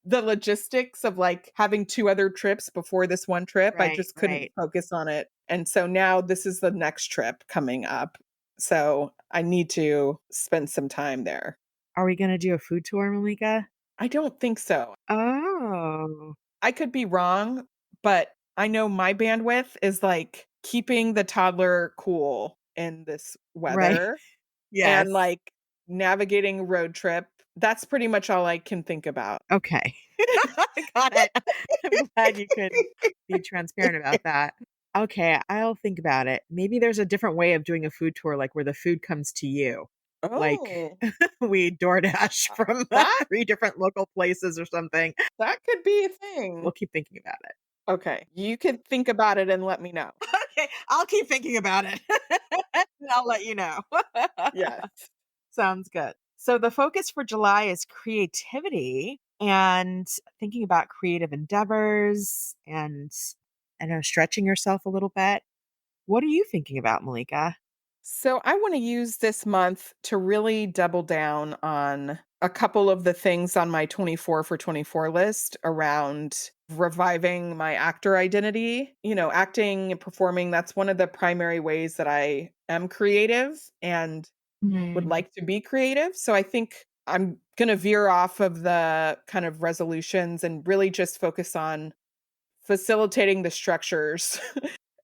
[SPEAKER 2] The logistics of like having two other trips before this one trip, I
[SPEAKER 1] Right,
[SPEAKER 2] just couldn't
[SPEAKER 1] right.
[SPEAKER 2] focus on it. And so now this is the next trip coming up. So I need to spend some time there.
[SPEAKER 1] Are we gonna do a food tour, Malika?
[SPEAKER 2] I don't think so.
[SPEAKER 1] Oh,
[SPEAKER 2] I could be wrong, but I know my bandwidth is like keeping the toddler cool in this
[SPEAKER 1] right.
[SPEAKER 2] weather
[SPEAKER 1] Yes.
[SPEAKER 2] and like navigating a road trip. That's pretty much all I can think about.
[SPEAKER 1] Okay. Got it. I'm glad you could be transparent about that. Okay, I'll think about it. Maybe there's a different way of doing a food tour, like where the food comes to you. Like
[SPEAKER 2] Oh,
[SPEAKER 1] we DoorDash from
[SPEAKER 2] that
[SPEAKER 1] 3 different local places or something.
[SPEAKER 2] that could be a
[SPEAKER 1] We'll
[SPEAKER 2] thing.
[SPEAKER 1] keep thinking about it.
[SPEAKER 2] Okay, you could think about it and let me know.
[SPEAKER 1] Okay, I'll keep thinking about it. And I'll let you know.
[SPEAKER 2] Yes.
[SPEAKER 1] Sounds good. So the focus for July is creativity and thinking about creative endeavors and I know stretching yourself a little bit. What are you thinking about, Malika?
[SPEAKER 2] So I want to use this month to really double down on a couple of the things on my 24 for 24 list around reviving my actor identity. Acting and performing, that's one of the primary ways that I am creative and would
[SPEAKER 1] Mm,
[SPEAKER 2] like to be creative. So I think I'm going to veer off of the kind of resolutions and really just focus on facilitating the structures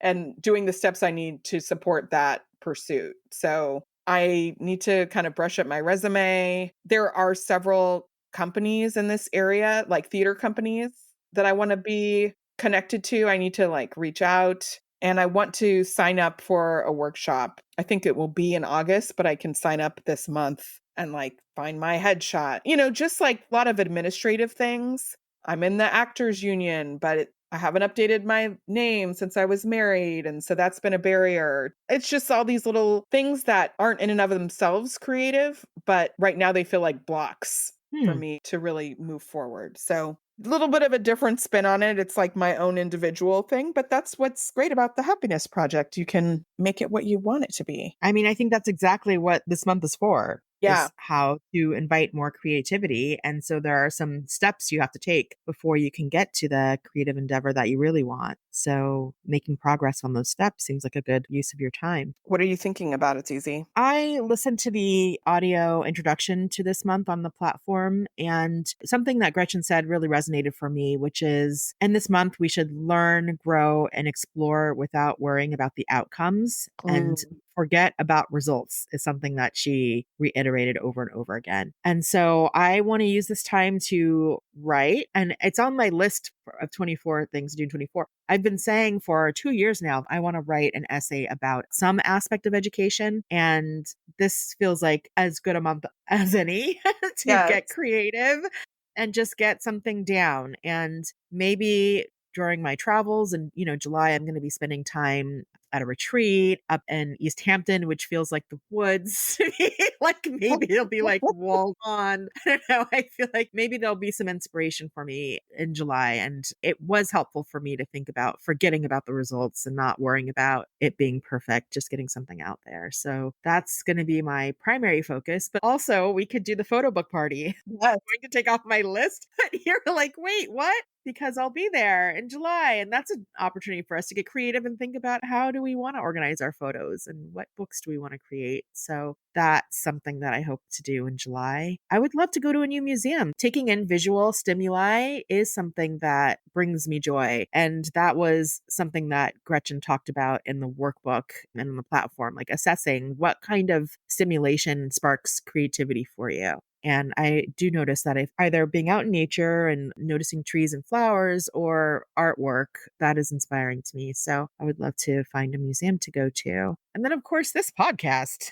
[SPEAKER 2] and doing the steps I need to support that pursuit. So I need to kind of brush up my resume. There are several companies in this area, like theater companies that I want to be connected to. I need to like reach out and I want to sign up for a workshop. I think it will be in August, but I can sign up this month and like find my headshot. Just like a lot of administrative things. I'm in the actors union, but I haven't updated my name since I was married. And so that's been a barrier. It's just all these little things that aren't in and of themselves creative, but right now they feel like blocks for
[SPEAKER 1] Hmm.
[SPEAKER 2] me to really move forward. So a little bit of a different spin on it. It's like my own individual thing, but that's what's great about the Happiness Project. You can make it what you want it to be.
[SPEAKER 1] I mean, I think that's exactly what this month is for,
[SPEAKER 2] Yeah.
[SPEAKER 1] is how to invite more creativity. And so there are some steps you have to take before you can get to the creative endeavor that you really want. So making progress on those steps seems like a good use of your time.
[SPEAKER 2] What are you thinking about? It's easy.
[SPEAKER 1] I listened to the audio introduction to this month on the platform, and something that Gretchen said really resonated for me, which is in this month, we should learn, grow, and explore without worrying about the outcomes and
[SPEAKER 2] Mm.
[SPEAKER 1] forget about results, is something that she reiterated over and over again. And so I want to use this time to write, and it's on my list of 24 things to do in 24. I've been saying for 2 years now, I want to write an essay about some aspect of education. And this feels like as good a month as any to get
[SPEAKER 2] Yes.
[SPEAKER 1] creative and just get something down. And maybe during my travels and, July, I'm going to be spending time at a retreat up in East Hampton, which feels like the woods. Like maybe it'll be like walled on. I don't know. I feel like maybe there'll be some inspiration for me in July. And it was helpful for me to think about forgetting about the results and not worrying about it being perfect, just getting something out there. So that's going to be my primary focus. But also, we could do the photo book party.
[SPEAKER 2] Yes.
[SPEAKER 1] Going to take off my list. But you're like, wait, what? Because I'll be there in July. And that's an opportunity for us to get creative and think about how do we want to organize our photos and what books do we want to create. So that's something that I hope to do in July. I would love to go to a new museum. Taking in visual stimuli is something that brings me joy. And that was something that Gretchen talked about in the workbook and on the platform, like assessing what kind of stimulation sparks creativity for you. And I do notice that if either being out in nature and noticing trees and flowers or artwork, that is inspiring to me. So I would love to find a museum to go to. And then, of course, this podcast.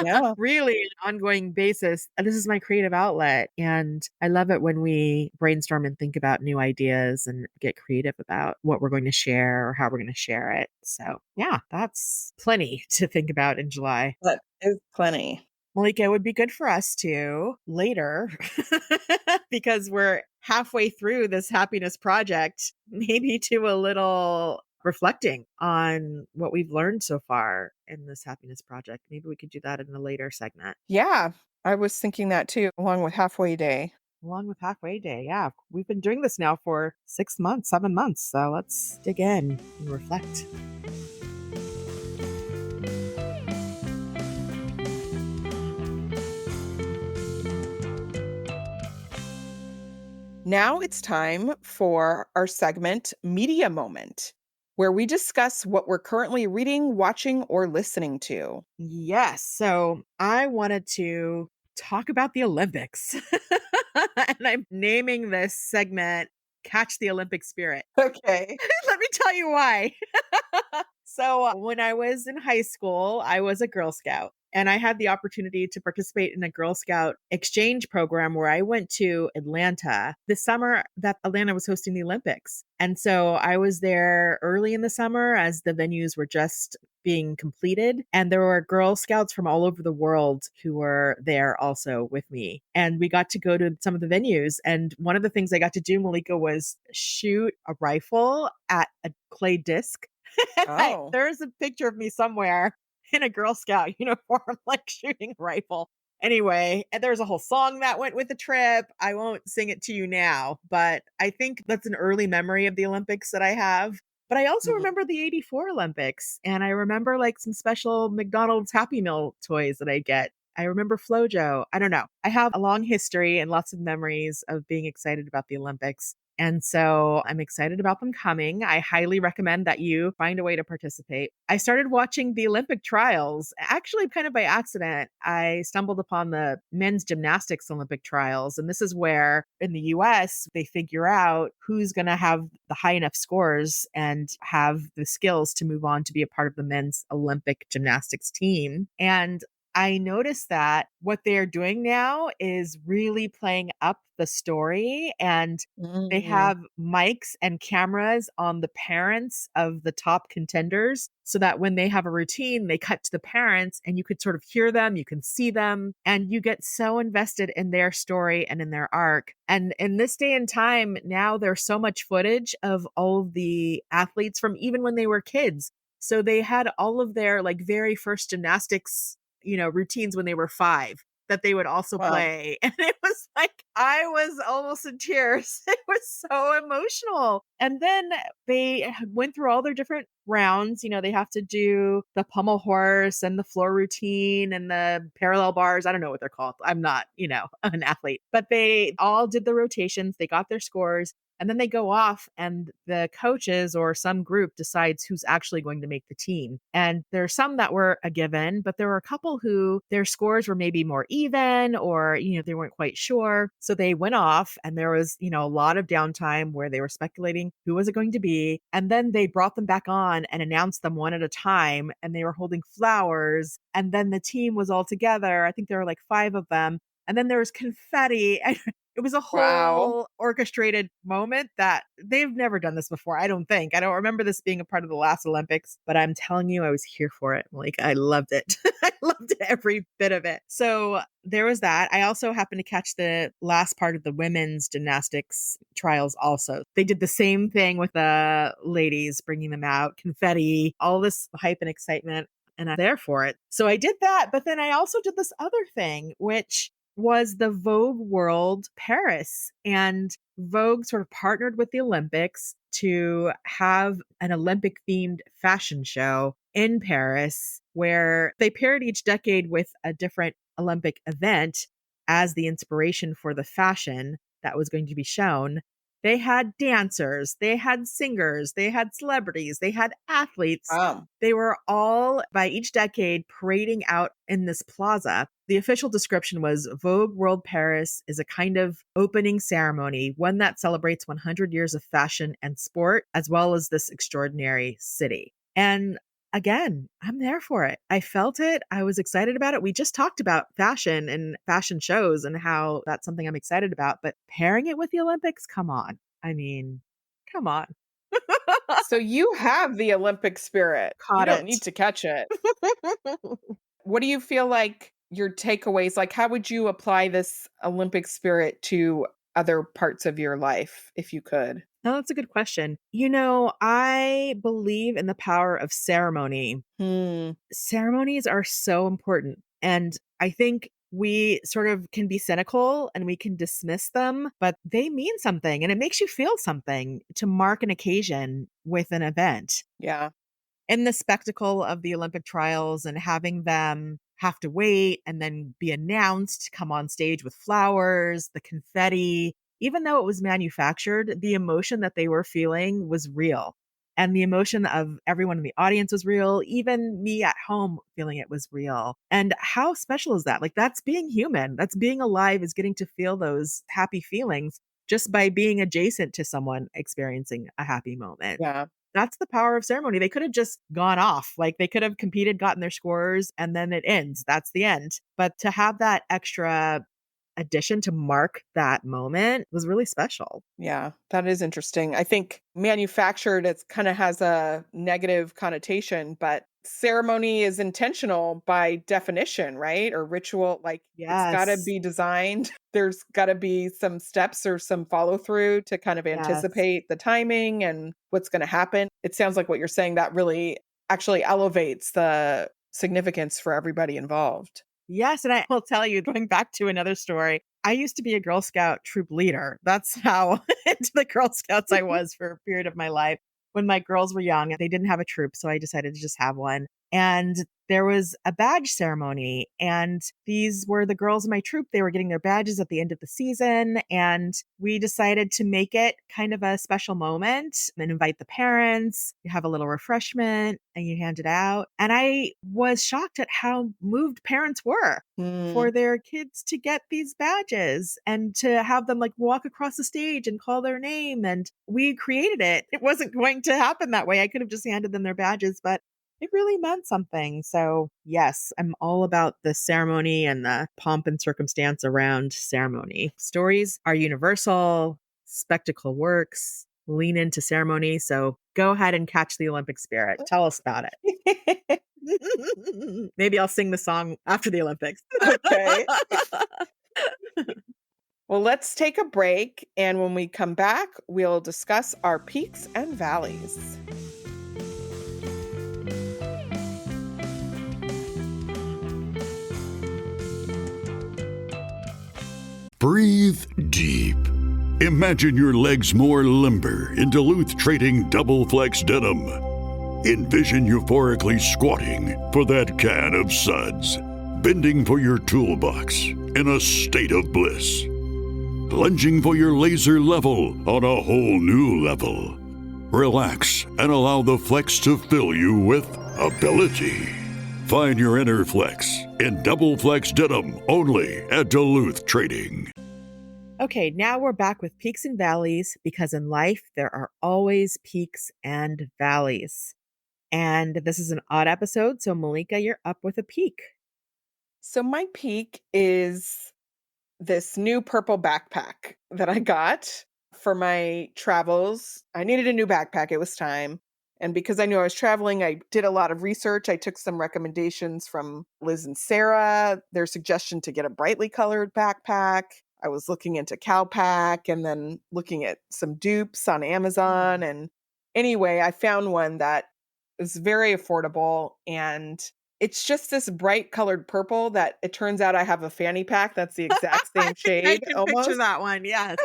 [SPEAKER 2] Yeah.
[SPEAKER 1] Really, an ongoing basis. And this is my creative outlet. And I love it when we brainstorm and think about new ideas and get creative about what we're going to share or how we're going to share it. So, yeah, that's plenty to think about in July.
[SPEAKER 2] That is plenty.
[SPEAKER 1] Malika, it would be good for us to later, because we're halfway through this happiness project, maybe do a little reflecting on what we've learned so far in this happiness project. Maybe we could do that in a later segment.
[SPEAKER 2] Yeah. I was thinking that too, along with Halfway Day.
[SPEAKER 1] Along with Halfway Day. Yeah. We've been doing this now for 6 months, 7 months. So let's dig in and reflect.
[SPEAKER 2] Now it's time for our segment, Media Moment, where we discuss what we're currently reading, watching, or listening to.
[SPEAKER 1] Yes. So I wanted to talk about the Olympics. And I'm naming this segment Catch the Olympic Spirit.
[SPEAKER 2] Okay.
[SPEAKER 1] Let me tell you why. So, when I was in high school, I was a Girl Scout. And I had the opportunity to participate in a Girl Scout exchange program where I went to Atlanta the summer that Atlanta was hosting the Olympics. And so I was there early in the summer as the venues were just being completed. And there were Girl Scouts from all over the world who were there also with me. And we got to go to some of the venues. And one of the things I got to do, Malika, was shoot a rifle at a clay disc.
[SPEAKER 2] Oh.
[SPEAKER 1] There's a picture of me somewhere in a Girl Scout uniform, like shooting a rifle. Anyway, and there's a whole song that went with the trip. I won't sing it to you now, but I think that's an early memory of the Olympics that I have. But I also
[SPEAKER 2] Mhm.
[SPEAKER 1] remember the 84 Olympics, and I remember like some special McDonald's Happy Meal toys that I get. I remember Flojo. I don't know. I have a long history and lots of memories of being excited about the Olympics. And so I'm excited about them coming. I highly recommend that you find a way to participate. I started watching the Olympic trials, actually, kind of by accident. I stumbled upon the men's gymnastics Olympic trials. And this is where in the US, they figure out who's going to have the high enough scores and have the skills to move on to be a part of the men's Olympic gymnastics team. And I noticed that what they're doing now is really playing up the story, and they
[SPEAKER 2] Mm.
[SPEAKER 1] have mics and cameras on the parents of the top contenders so that when they have a routine, they cut to the parents and you could sort of hear them, you can see them, and you get so invested in their story and in their arc. And in this day and time, now there's so much footage of all of the athletes from even when they were kids. So they had all of their like very first gymnastics, routines when they were 5 that they would also
[SPEAKER 2] Wow.
[SPEAKER 1] play. And it was like, I was almost in tears. It was so emotional. And then they went through all their different rounds. They have to do the pommel horse and the floor routine and the parallel bars. I don't know what they're called. I'm not, an athlete, but they all did the rotations. They got their scores. And then they go off, and the coaches or some group decides who's actually going to make the team. And there are some that were a given, but there were a couple who their scores were maybe more even or, they weren't quite sure. So they went off, and there was, a lot of downtime where they were speculating who was it going to be. And then they brought them back on and announced them one at a time, and they were holding flowers. And then the team was all together. I think there were like 5 of them. And then there was confetti. It was a
[SPEAKER 2] Wow.
[SPEAKER 1] whole orchestrated moment that they've never done this before. I don't think. I don't remember this being a part of the last Olympics, but I'm telling you, I was here for it. Like, I loved it. I loved every bit of it. So there was that. I also happened to catch the last part of the women's gymnastics trials also. They did the same thing with the ladies, bringing them out, confetti, all this hype and excitement. And I'm there for it. So I did that. But then I also did this other thing, which was the Vogue World Paris. And Vogue sort of partnered with the Olympics to have an Olympic themed fashion show in Paris where they paired each decade with a different Olympic event as the inspiration for the fashion that was going to be shown. They had dancers, they had singers, they had celebrities, they had athletes.
[SPEAKER 2] Wow.
[SPEAKER 1] They were all, by each decade, parading out in this plaza. The official description was Vogue World Paris is a kind of opening ceremony, one that celebrates 100 years of fashion and sport, as well as this extraordinary city. And again, I'm there for it. I felt it. I was excited about it. We just talked about fashion and fashion shows and how that's something I'm excited about, but pairing it with the Olympics, come on. I mean, come on.
[SPEAKER 2] So you have the Olympic spirit. You
[SPEAKER 1] Caught
[SPEAKER 2] don't
[SPEAKER 1] it.
[SPEAKER 2] need to catch it. What do you feel like your takeaways, like how would you apply this Olympic spirit to other parts of your life if you could?
[SPEAKER 1] No, that's a good question. I believe in the power of ceremony.
[SPEAKER 2] Hmm.
[SPEAKER 1] Ceremonies are so important. And I think we sort of can be cynical and we can dismiss them, but they mean something and it makes you feel something to mark an occasion with an event.
[SPEAKER 2] Yeah.
[SPEAKER 1] In the spectacle of the Olympic trials and having them have to wait and then be announced, come on stage with flowers, the confetti, even though it was manufactured, the emotion that they were feeling was real. And the emotion of everyone in the audience was real. Even me at home feeling it was real. And how special is that? Like, that's being human. That's being alive, is getting to feel those happy feelings just by being adjacent to someone experiencing a happy moment.
[SPEAKER 2] Yeah.
[SPEAKER 1] That's the power of ceremony. They could have just gone off. Like, they could have competed, gotten their scores, and then it ends. That's the end. But to have that extra addition to mark that moment was really special.
[SPEAKER 2] Yeah, that is interesting. I think manufactured, it's kind of has a negative connotation, but ceremony is intentional by definition, right? Or ritual, like it's got to
[SPEAKER 1] Yes.
[SPEAKER 2] be designed. There's got to be some steps or some follow through to kind of
[SPEAKER 1] Yes.
[SPEAKER 2] anticipate the timing and what's going to happen. It sounds like what you're saying that really actually elevates the significance for everybody involved.
[SPEAKER 1] Yes, and I will tell you, going back to another story, I used to be a Girl Scout troop leader. That's how into the Girl Scouts I was for a period of my life. When my girls were young, they didn't have a troop, so I decided to just have one. And there was a badge ceremony, and these were the girls in my troop. They were getting their badges at the end of the season, and we decided to make it kind of a special moment and invite the parents. You have a little refreshment and you hand it out. And I was shocked at how moved parents were for their kids to get these badges and to have them like walk across the stage and call their name. And we created it. It wasn't going to happen that way. I could have just handed them their badges, but it really meant something. So yes, I'm all about the ceremony and the pomp and circumstance around ceremony. Stories are universal, spectacle works, lean into ceremony. So go ahead and catch the Olympic spirit. Tell us about it. Maybe I'll sing the song after the Olympics.
[SPEAKER 2] Okay. Well, let's take a break. And when we come back, we'll discuss our peaks and valleys.
[SPEAKER 5] Breathe deep. Imagine your legs more limber in Duluth Trading Double Flex Denim. Envision euphorically squatting for that can of suds, bending for your toolbox in a state of bliss, lunging for your laser level on a whole new level. Relax and allow the flex to fill you with ability. Find your inner flex in Double Flex Denim only at Duluth Trading.
[SPEAKER 1] Okay, now we're back with peaks and valleys because in life there are always peaks and valleys. And this is an odd episode, so Malika, you're up with a peak.
[SPEAKER 2] So my peak is this new purple backpack that I got for my travels. I needed a new backpack. It was time. And because I knew I was traveling, I did a lot of research. I took some recommendations from Liz and Sarah, their suggestion to get a brightly colored backpack. I was looking into Cowpack and then looking at some dupes on Amazon. And anyway, I found one that is very affordable. And it's just this bright colored purple that it turns out I have a fanny pack that's the exact same shade.
[SPEAKER 1] I can
[SPEAKER 2] almost.
[SPEAKER 1] picture that one, yes.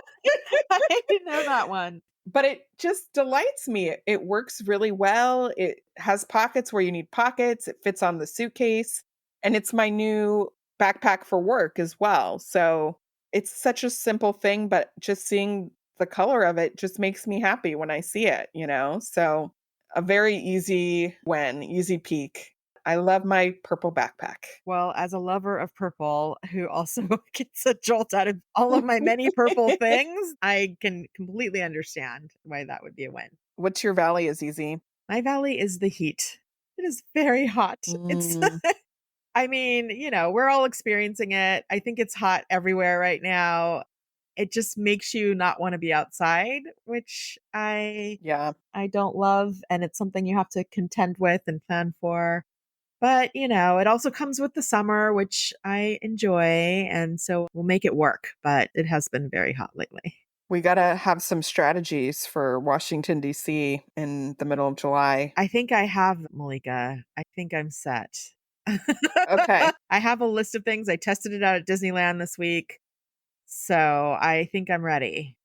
[SPEAKER 1] I didn't know that one.
[SPEAKER 2] But it just delights me. It works really well. It has pockets where you need pockets. It fits on the suitcase. And it's my new backpack for work as well. So it's such a simple thing, but just seeing the color of it just makes me happy when I see it, you know? So a very easy win, easy peak. I love my purple backpack.
[SPEAKER 1] Well, as a lover of purple who also gets a jolt out of all of my many purple things, I can completely understand why that would be a win.
[SPEAKER 2] What's your valley, Azizi?
[SPEAKER 1] My valley is the heat. It is very hot. It's I mean, you know, we're all experiencing it. I think it's hot everywhere right now. It just makes you not want to be outside, which I don't love, and it's something you have to contend with and plan for. But, you know, it also comes with the summer, which I enjoy, and so we'll make it work, but it has been very hot lately.
[SPEAKER 2] We got to have some strategies for Washington, D.C. in the middle of July.
[SPEAKER 1] I think I have, Malika. I think I'm set.
[SPEAKER 2] Okay.
[SPEAKER 1] I have a list of things. I tested it out at Disneyland this week. So I think I'm ready.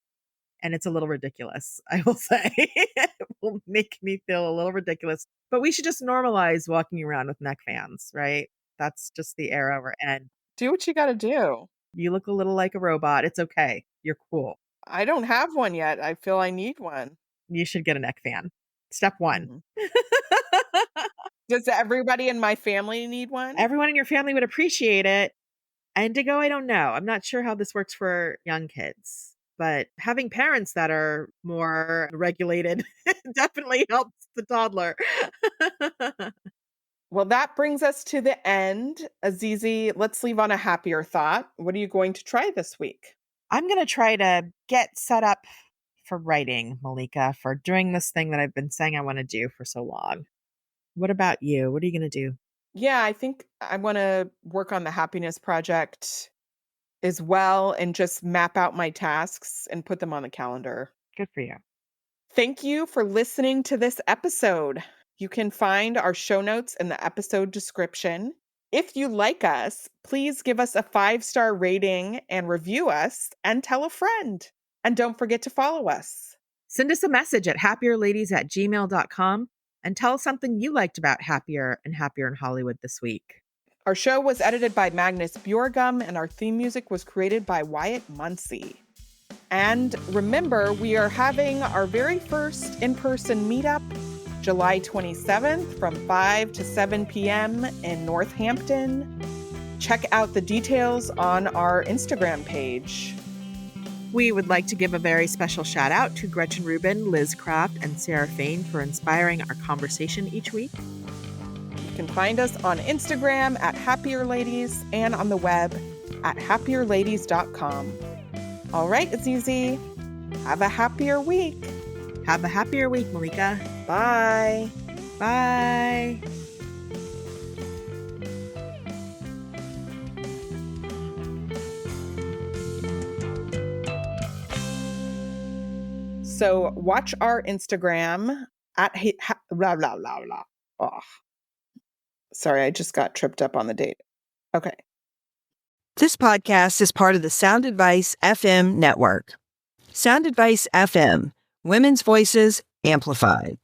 [SPEAKER 1] And it's a little ridiculous, I will say. It will make me feel a little ridiculous. But we should just normalize walking around with neck fans, right? That's just the era we're in.
[SPEAKER 2] Do what you got to do.
[SPEAKER 1] You look a little like a robot. It's okay. You're cool.
[SPEAKER 2] I don't have one yet. I feel I need one.
[SPEAKER 1] You should get a neck fan. Step one.
[SPEAKER 2] Does everybody in my family need one?
[SPEAKER 1] Everyone in your family would appreciate it. Indigo, I don't know. I'm not sure how this works for young kids, but having parents that are more regulated definitely helps the toddler.
[SPEAKER 2] Well, that brings us to the end. Azizi, let's leave on a happier thought. What are you going to try this week?
[SPEAKER 1] I'm going to try to get set up for writing, Malika, for doing this thing that I've been saying I want to do for so long. What about you? What are you going to do?
[SPEAKER 2] Yeah, I think I want to work on the happiness project as well and just map out my tasks and put them on the calendar.
[SPEAKER 1] Good for you.
[SPEAKER 2] Thank you for listening to this episode. You can find our show notes in the episode description. If you like us, please give us a 5-star rating and review us and tell a friend. And don't forget to follow us.
[SPEAKER 1] Send us a message at happierladies@gmail.com and tell us something you liked about Happier and Happier in Hollywood this week.
[SPEAKER 2] Our show was edited by Magnus Bjorgum, and our theme music was created by Wyatt Muncie. And remember, we are having our very first in-person meetup July 27th from 5 to 7 p.m. in Northampton. Check out the details on our Instagram page.
[SPEAKER 1] We would like to give a very special shout out to Gretchen Rubin, Liz Kraft, and Sarah Fain for inspiring our conversation each week.
[SPEAKER 2] You can find us on Instagram at happierladies and on the web at happierladies.com. All right, Azizi, have a happier week.
[SPEAKER 1] Have a happier week, Malika.
[SPEAKER 2] Bye.
[SPEAKER 1] Bye.
[SPEAKER 2] So watch our Instagram at blah, blah, blah, blah. Oh. Sorry, I just got tripped up on the date. Okay.
[SPEAKER 6] This podcast is part of the Sound Advice FM network. Sound Advice FM, women's voices amplified.